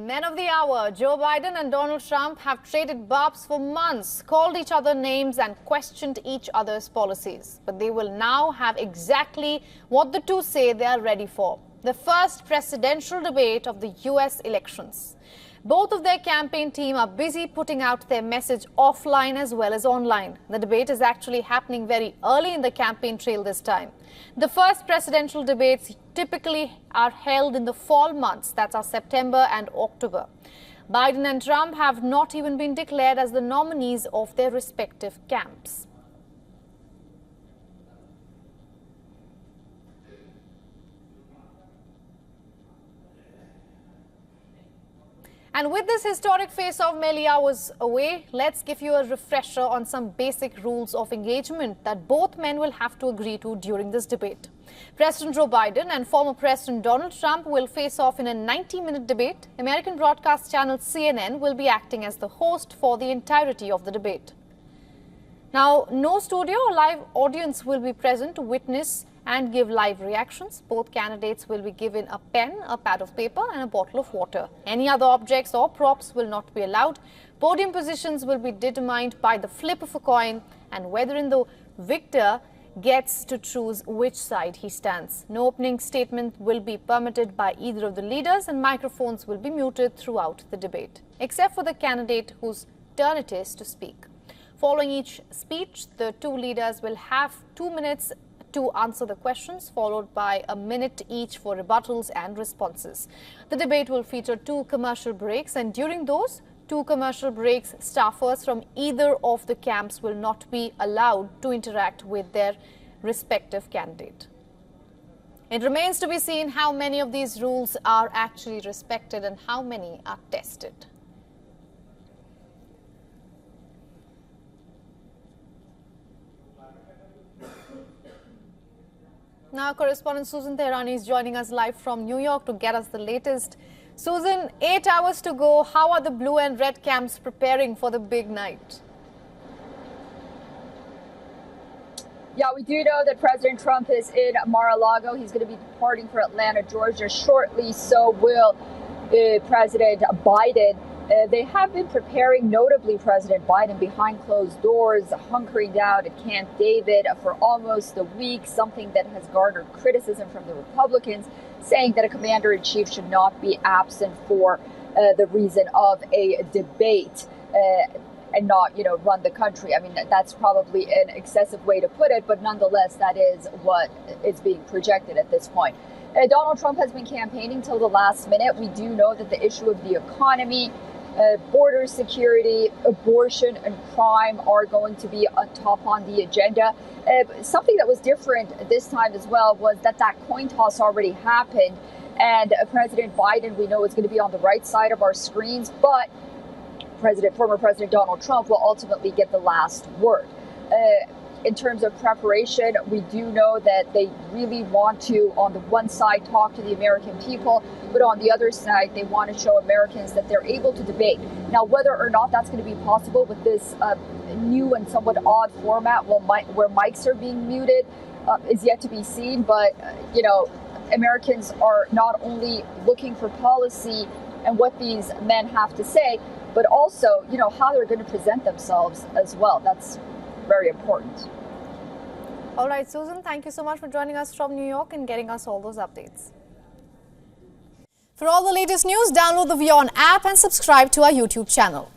Men of the hour, Joe Biden and Donald Trump have traded barbs for months, called each other names and questioned each other's policies. But they will now have exactly what the two say they are ready for: the first presidential debate of the US elections. Both of their campaign team are busy putting out their message offline as well as online. The debate is actually happening very early in the campaign trail this time. The first presidential debates typically are held in the fall months, that's our September and October. Biden and Trump have not even been declared as the nominees of their respective camps. And with this historic face-off merely hours away, let's give you a refresher on some basic rules of engagement that both men will have to agree to during this debate. President Joe Biden and former President Donald Trump will face off in a 90-minute debate. American broadcast channel CNN will be acting as the host for the entirety of the debate. Now, no studio or live audience will be present to witness and give live reactions. Both candidates will be given a pen, a pad of paper and a bottle of water. Any other objects or props will not be allowed. Podium positions will be determined by the flip of a coin and whether the victor gets to choose which side he stands. No opening statement will be permitted by either of the leaders and microphones will be muted throughout the debate, except for the candidate whose turn it is to speak. Following each speech, the two leaders will have 2 minutes to answer the questions, followed by a minute each for rebuttals and responses. The debate will feature 2 commercial breaks, and during those 2 commercial breaks, staffers from either of the camps will not be allowed to interact with their respective candidate. It remains to be seen how many of these rules are actually respected and how many are tested. Now, correspondent Susan Tehrani is joining us live from New York to get us the latest. Susan, 8 hours to go. How are the blue and red camps preparing for the big night? Yeah, we do know that President Trump is in Mar-a-Lago. He's going to be departing for Atlanta, Georgia shortly. So will President Biden. They have been preparing, notably President Biden, behind closed doors, hunkering down at Camp David for almost a week, something that has garnered criticism from the Republicans, saying that a commander-in-chief should not be absent for the reason of a debate and not, run the country. I mean, that's probably an excessive way to put it, but nonetheless, that is what is being projected at this point. Donald Trump has been campaigning till the last minute. We do know that the issue of the economy, border security, abortion and crime are going to be top on the agenda. Something that was different this time as well was that coin toss already happened. And President Biden, we know, is going to be on the right side of our screens, but former President Donald Trump will ultimately get the last word. In terms of preparation, we do know that they really want to, on the one side, talk to the American people, but on the other side, they want to show Americans that they're able to debate. Now, whether or not that's going to be possible with this new and somewhat odd format where mics are being muted is yet to be seen. But, Americans are not only looking for policy and what these men have to say, but also, how they're going to present themselves as well. That's very important. All right, Susan, thank you so much for joining us from New York and getting us all those updates. For all the latest news, download the WION app and subscribe to our YouTube channel.